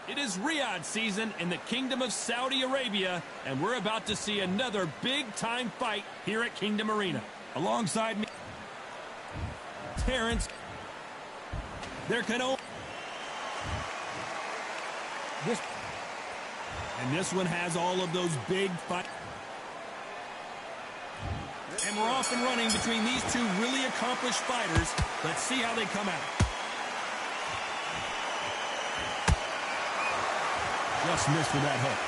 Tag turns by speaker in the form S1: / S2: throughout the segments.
S1: It is Riyadh season in the Kingdom of Saudi Arabia, and we're about to see another big-time fight here at Kingdom Arena. Alongside me, Terrence. There can only... And this one has all of those big fights. And we're off and running between these two really accomplished fighters. Let's see how they come out. Just missed with that hook.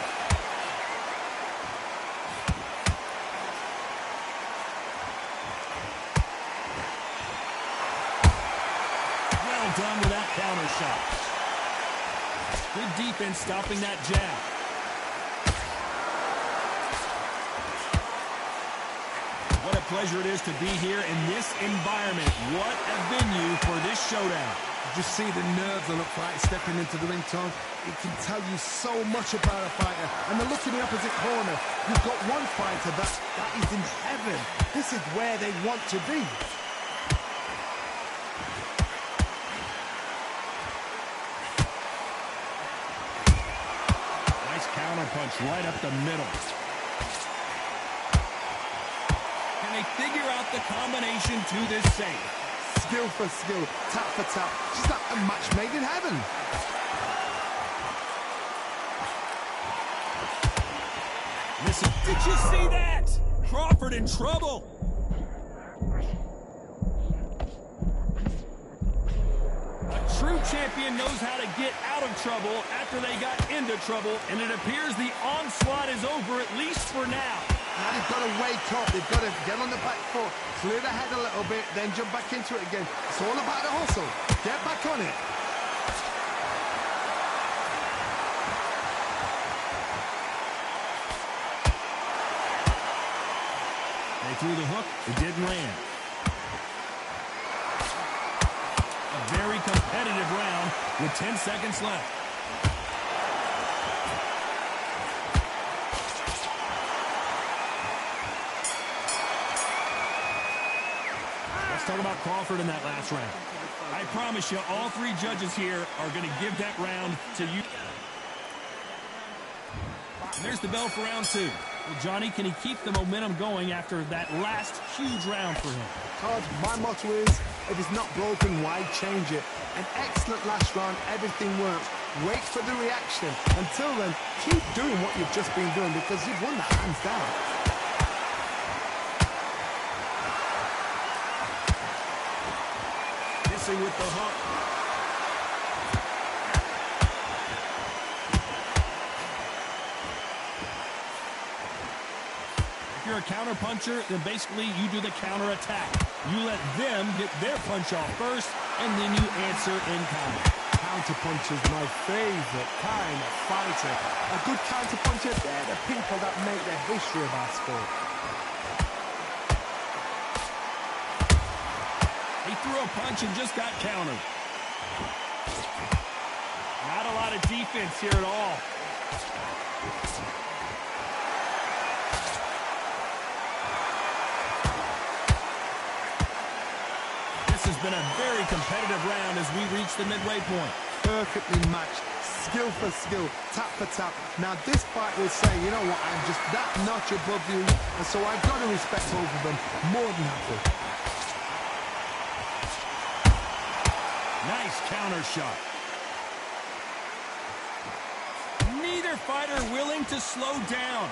S1: Well done with that counter shot. Good defense stopping that jab. What a pleasure it is to be here in this environment. What a venue for this showdown.
S2: Just see the nerves on a fight stepping into the ring, Tom. It can tell you so much about a fighter. And then look in the opposite corner. You've got one fighter that is in heaven. This is where they want to be.
S1: Nice counter punch right up the middle. Can they figure out the combination to this save?
S2: Skill for skill, tap for tap. Just like a match made in heaven.
S1: Listen, did you see that? Crawford in trouble. A true champion knows how to get out of trouble after they got into trouble, and it appears the onslaught is over, at least for now.
S2: Now they've got to wake up. They've got to get on the back foot, clear the head a little bit, then jump back into it again. It's all about the hustle. Get back on it.
S1: They threw the hook. It didn't land. A very competitive round with 10 seconds left. Let's talk about Crawford in that last round. I promise you, all three judges here are going to give that round to you. And there's the bell for round two. Well, Johnny, can he keep the momentum going after that last huge round for him?
S2: Todd, my motto is, if it's not broken, why change it? An excellent last round, everything works. Wait for the reaction. Until then, keep doing what you've just been doing because you've won that hands down.
S1: With the hook. If you're a counter puncher, then basically you do the counter attack. You let them get their punch off first, and then you answer in kind.
S2: Counter puncher is my favorite kind of fighter. A good counter puncher, they're the people that make the history of our sport.
S1: He threw a punch and just got countered. Not a lot of defense here at all. This has been a very competitive round as we reach the midway point.
S2: Perfectly matched, skill for skill, tap for tap. Now this fight will say, you know what, I'm just that notch above you, and so I've got to respect both of them more than happy.
S1: Nice counter shot. Neither fighter willing to slow down.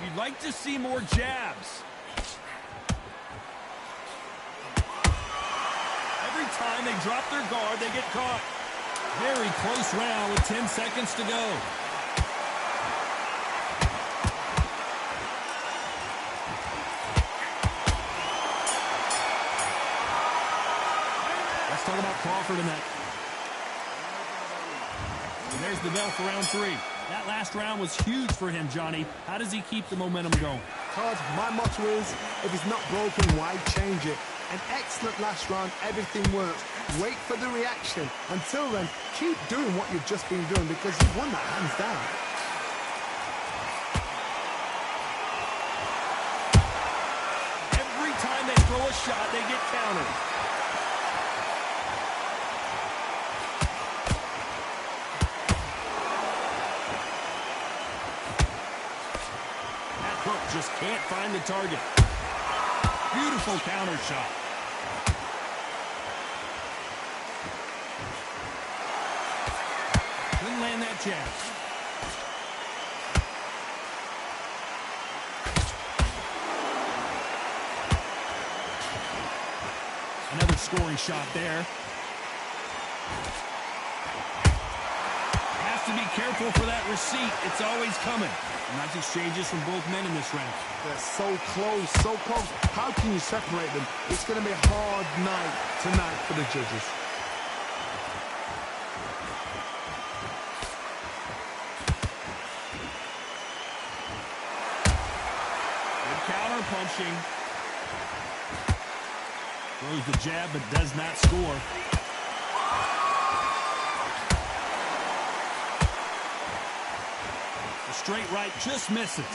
S1: You'd like to see more jabs. Every time they drop their guard, they get caught. Very close round with 10 seconds to go. Let's talk about Crawford in that. And there's the bell for round three. That last round was huge for him, Johnny. How does he keep the momentum going?
S2: Todd, my motto is, if it's not broken, why change it? An excellent last round, everything works. Wait for the reaction. Until then, keep doing what you've just been doing because you've won that hands down.
S1: a shot, they get countered. That hook just can't find the target. Beautiful counter shot. Couldn't land that jab. Another scoring shot there. Has to be careful for that receipt. It's always coming. Nice exchanges from both men in this round.
S2: They're so close, so close. How can you separate them? It's going to be a hard night tonight for the judges.
S1: Good counter punching. Throws the jab but does not score. The straight right just misses.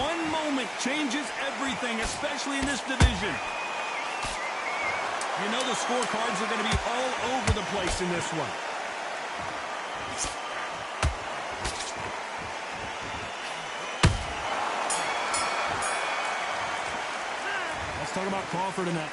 S1: One moment changes everything, especially in this division. You know the scorecards are going to be all over the place in this one. Talk about Crawford and that.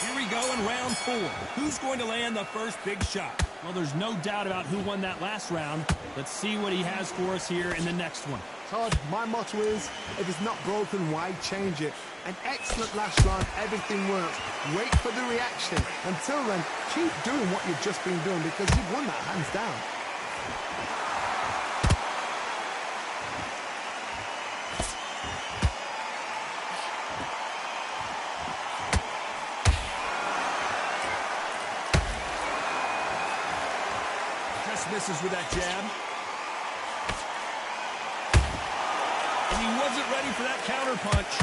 S1: Here we go in round 4. Who's going to land the first big shot? Well, there's no doubt about who won that last round. Let's see what he has for us here in the next one.
S2: Todd, my motto is, if it's not broken, why change it? An excellent last round, everything works. Wait for the reaction. Until then, keep doing what you've just been doing because you've won that hands down.
S1: Misses with that jab. And he wasn't ready for that counter punch.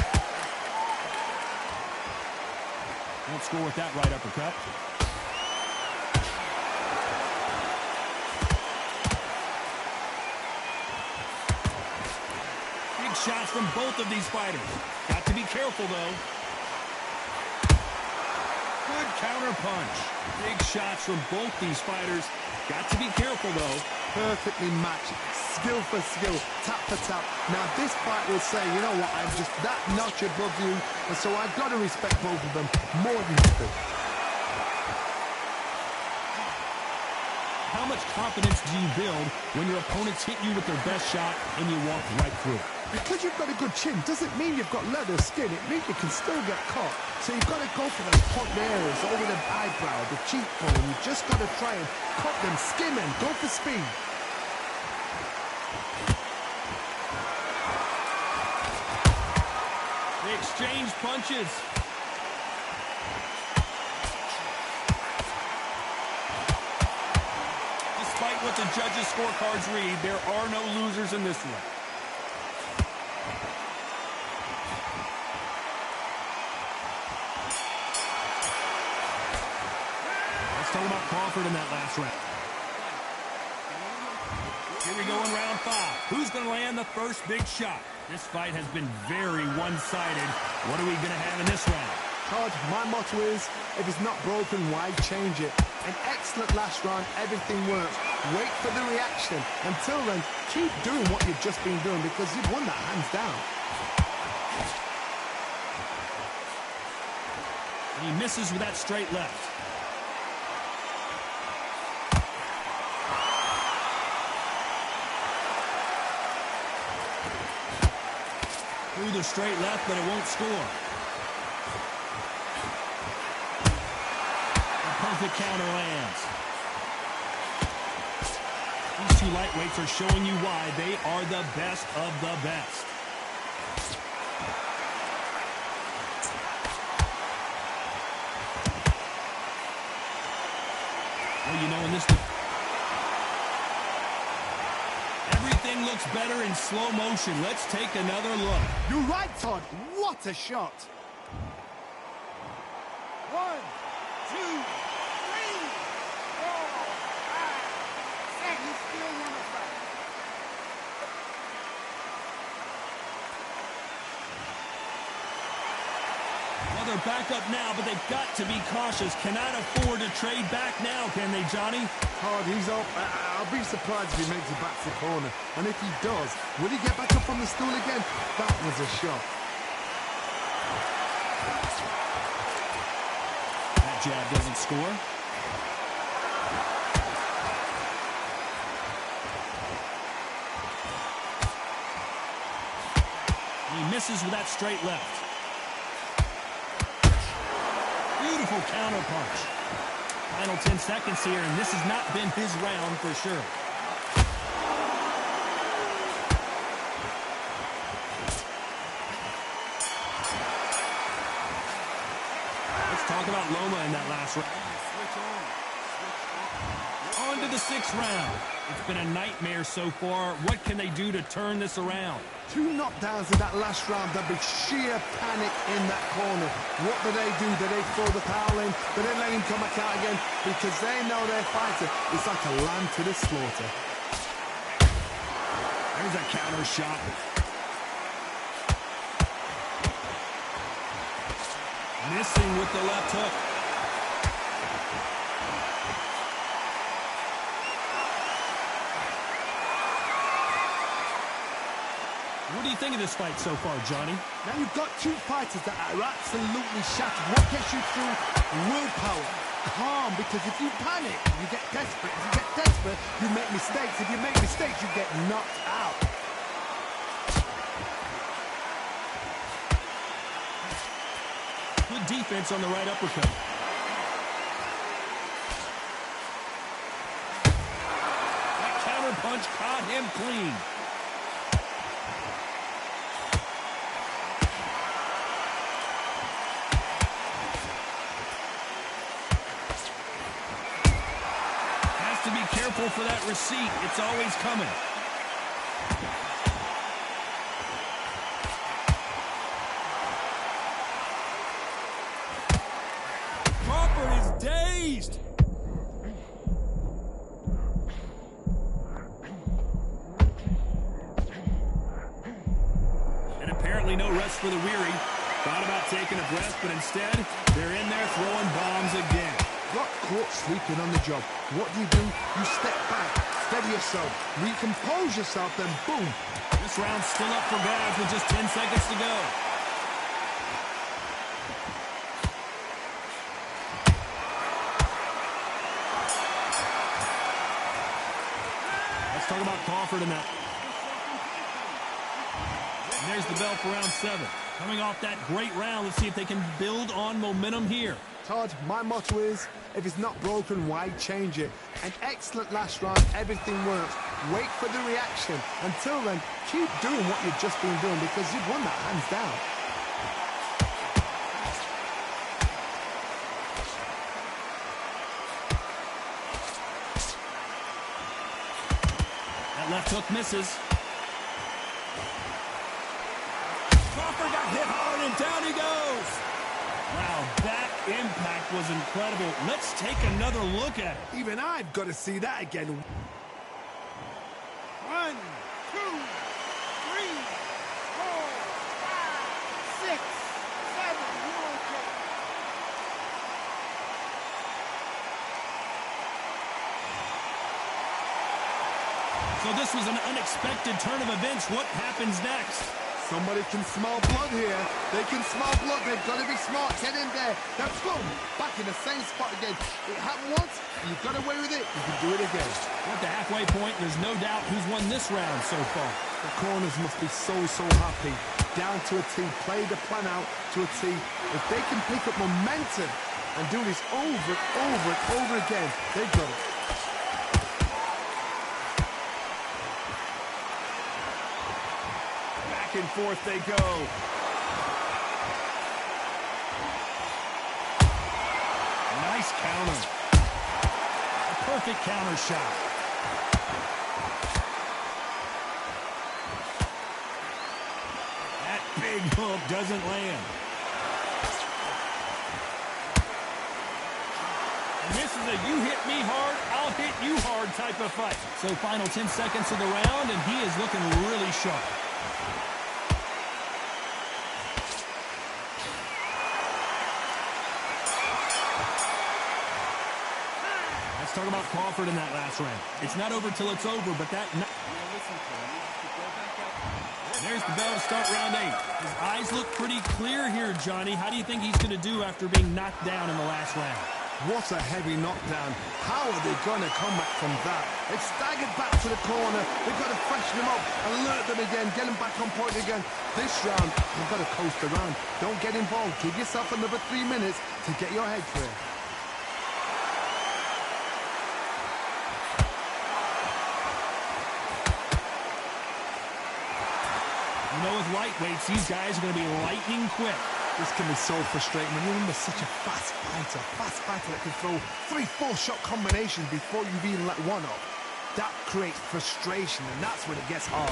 S1: Won't score with that right uppercut. Big shots from both of these fighters. Got to be careful, though. Good counter punch. Big shots from both these fighters. Got to be careful, though.
S2: Perfectly matched. Skill for skill. Tap for tap. Now, this fight will say, you know what, I'm just that notch above you, and so I've got to respect both of them more than you do.
S1: How much confidence do you build when your opponents hit you with their best shot and you walk right through it?
S2: Because you've got a good chin doesn't mean you've got leather skin. It means you can still get caught. So you've got to go for those hot areas over the eyebrow, the cheekbone. You've just got to try and cut them, skim them, go for speed.
S1: They exchange punches. Despite what the judges' scorecards read, there are no losers in this one. Talking about Crawford in that last round. Here we go in round 5. Who's going to land the first big shot? This fight has been very one-sided. What are we going to have in this round?
S2: Todd, my motto is, if it's not broken, why change it? An excellent last round, everything works. Wait for the reaction. Until then, keep doing what you've just been doing because you've won that hands down.
S1: And he misses with that straight left. Through the straight left, but it won't score. A perfect counter lands. These two lightweights are showing you why they are the best of the best. Well, you know, in this... Everything looks better in slow motion. Let's take another look.
S2: You're right, Todd. What a shot. 1, 2, 3.
S1: they're back up now, but they've got to be cautious. Cannot afford to trade back now, can they, Johnny?
S2: Hard, he's up. I'll be surprised if he makes it back to the corner. And if he does, will he get back up on the stool again? That was a shot.
S1: That jab doesn't score. He misses with that straight left. Beautiful counter punch. Final 10 seconds here, and this has not been his round for sure. Let's talk about Loma in that last round. On to the 6th round. It's been a nightmare so far. What can they do to turn this around?
S2: 2 knockdowns in that last round. There'll be sheer panic in that corner. What do? Do they throw the towel in? Do they let him come back out again? Because they know their fighter is like a lamb to the slaughter.
S1: There's a counter shot. Missing with the left hook. What do you think of this fight so far, Johnny?
S2: Now you've got 2 fighters that are absolutely shattered. What gets you through? Willpower. Calm, because if you panic, you get desperate. If you get desperate, you make mistakes. If you make mistakes, you get knocked out.
S1: Good defense on the right uppercut. That counter punch caught him clean. To be careful for that receipt. It's always coming. Crawford is dazed. And apparently no rest for the weary. Thought about taking a breath, but instead, they're in there throwing bombs again.
S2: Got caught sleeping on the job. What do? You step back, steady yourself, recompose yourself, then boom.
S1: This round's still up for grabs with just 10 seconds to go. Let's talk about Crawford in that. And there's the bell for round 7. Coming off that great round, let's see if they can build on momentum here.
S2: Todd, my motto is, if it's not broken, why change it? An excellent last round, everything works. Wait for the reaction. Until then, keep doing what you've just been doing because you've won that hands down.
S1: That left hook misses. Crawford got hit hard and down he goes. Wow, that impact was incredible. Let's take another look at it.
S2: Even I've got to see that again. 1, 2, 3, 4, 5, 6, 7. You're okay.
S1: So this was an unexpected turn of events. What happens next?
S2: Somebody can smell blood here. They can smell blood. They've got to be smart. Get in there. Then boom, back in the same spot again. It happened once. You got away with it. You can do it again.
S1: At the halfway point, there's no doubt who's won this round so far.
S2: The corners must be so happy. Down to a T. Play the plan out to a T. If they can pick up momentum and do this over and over and over again, they've got it.
S1: Back and forth they go. Nice counter. A perfect counter shot. That big hook doesn't land. And this is a you hit me hard, I'll hit you hard type of fight. So final 10 seconds of the round, and he is looking really sharp. Let's talk about Crawford in that last round. It's not over till it's over, but that... There's the bell to start round 8. His eyes look pretty clear here, Johnny. How do you think he's going to do after being knocked down in the last round?
S2: What a heavy knockdown. How are they going to come back from that? They've staggered back to the corner. They've got to freshen them up, alert them again, get them back on point again. This round, you've got to coast around. Don't get involved. Give yourself another 3 minutes to get your head clear.
S1: You know, with lightweights, these guys are going to be lightning quick.
S2: This can be so frustrating when you're under such a fast fighter that can throw 3-4 shot combinations before you've even let one up. That creates frustration, and that's when it gets hard.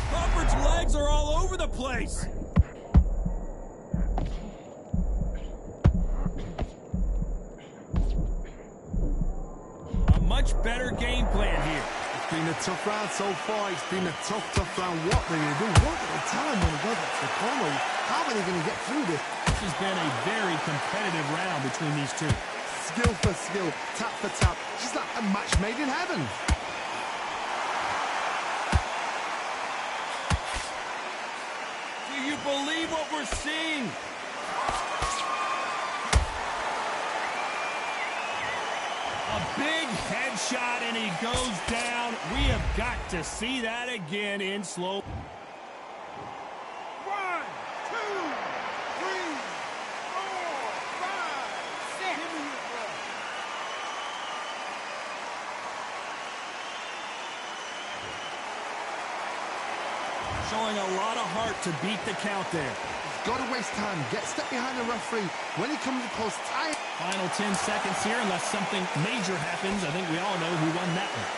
S1: Crawford's legs are all over the place. A much better game plan here.
S2: It's been a tough round so far. It's been a tough round. What are they going to do? What are they telling when they go back to the corner? How are they going to get through this?
S1: This has been a very competitive round between these two.
S2: Skill for skill, tap for tap. Just like a match made in heaven.
S1: Do you believe what we're seeing? A big headshot, and he goes down. We have got to see that again in slow.
S2: 1, 2, 3, 4, 5, 6. Give me your breath.
S1: Showing a lot of heart to beat the count there.
S2: He's got to waste time. Step behind the referee. When he comes close, tie it.
S1: Final 10 seconds here, unless something major happens. I think we all know who won that one.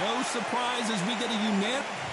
S1: No surprise as we get a unanimous.